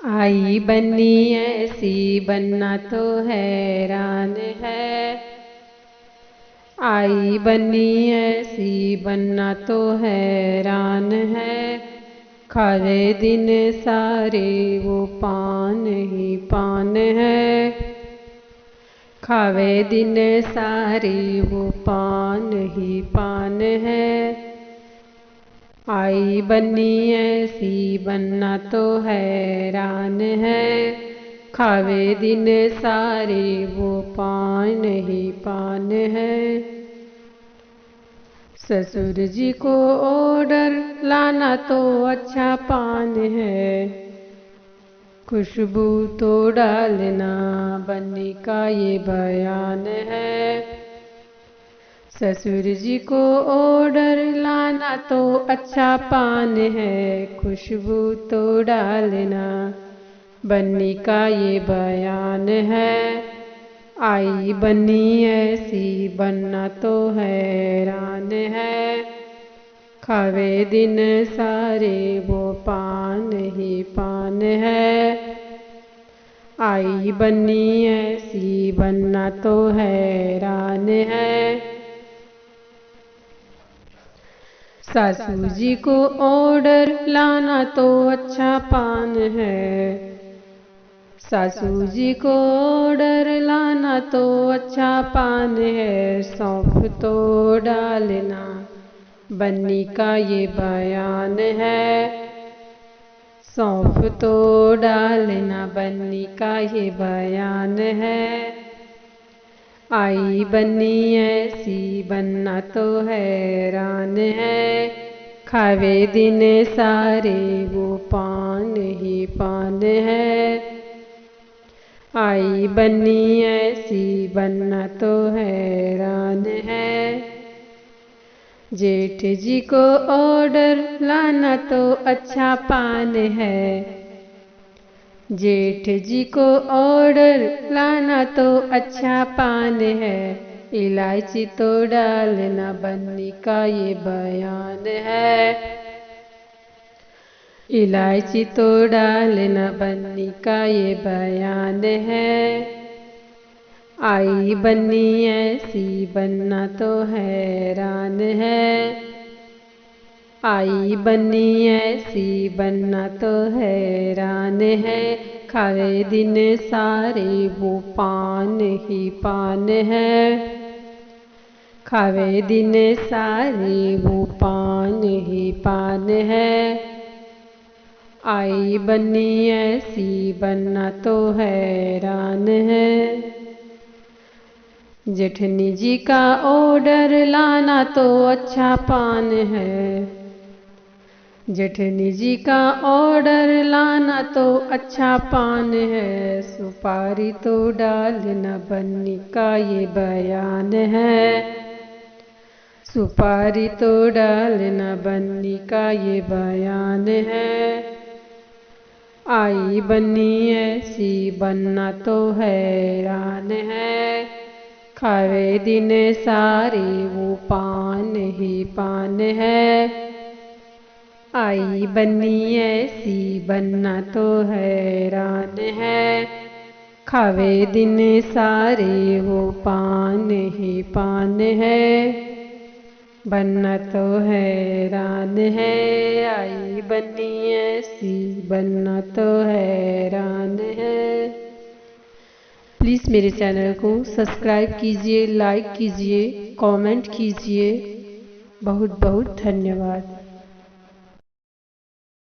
आई बन्नी ऐसी बनना तो हैरान है। आई बन्नी ऐसी बनना तो हैरान है। खावे दिन सारे वो पान ही पान है। खावे दिन सारे वो पान ही पान है। आई बन्नी ऐसी बनना तो हैरान है। खावे दिन सारे वो पान ही पान है। ससुर जी को ऑर्डर लाना तो अच्छा पान है। खुशबू तो डालना बन्नी का ये बयान है। ससुर जी को ऑर्डर लाना तो अच्छा पान है। खुशबू तो डालना बन्नी का ये बयान है। आई बन्नी ऐसी बनना तो हैरान है। खावे दिन सारे वो पान ही पान है। आई बन्नी ऐसी बनना तो हैरान है। सासू जी को ऑर्डर लाना तो अच्छा पान है। सासू जी को ऑर्डर लाना तो अच्छा पान है। सौंफ तो डालना बन्नी का ये बयान है। सौंफ तो डालना बन्नी का ये बयान है। आई बन्नी ऐसी बनना तो हैरान है। खावे दिन सारे वो पान ही पान है। आई बन्नी ऐसी बनना तो हैरान है। जेठ जी को ऑर्डर लाना तो अच्छा पान है। जेठ जी को ऑर्डर लाना तो अच्छा पान है। इलायची तो डालना बन्नी का ये बयान है। इलायची तो डालना बन्नी का ये बयान है। आई बन्नी ऐसी बनना तो हैरान है। आई बन्नी ऐसी बनना तो हैरान है। खावे दिन सारे वो पान ही पान है। खावे दिन सारे वो पान ही पान है। आई बन्नी ऐसी बनना तो हैरान है। जेठनी जी का ऑर्डर लाना तो अच्छा पान है। जेठनी जी का ऑर्डर लाना तो अच्छा पान है। सुपारी तो डालना बन्नी का ये बयान है। सुपारी तो डालना बन्नी का ये बयान है। आई बन्नी ऐसी बनना तो हैरान है। खावे दिन सारे वो पान ही पान है। आई बन्नी ऐसी बनना तो हैरान है। खावे दिन सारे वो पान ही पान है। बनना तो हैरान है। आई बन्नी ऐसी बनना तो हैरान है। प्लीज़ मेरे चैनल को सब्सक्राइब कीजिए, लाइक कीजिए, कमेंट कीजिए। बहुत बहुत धन्यवाद।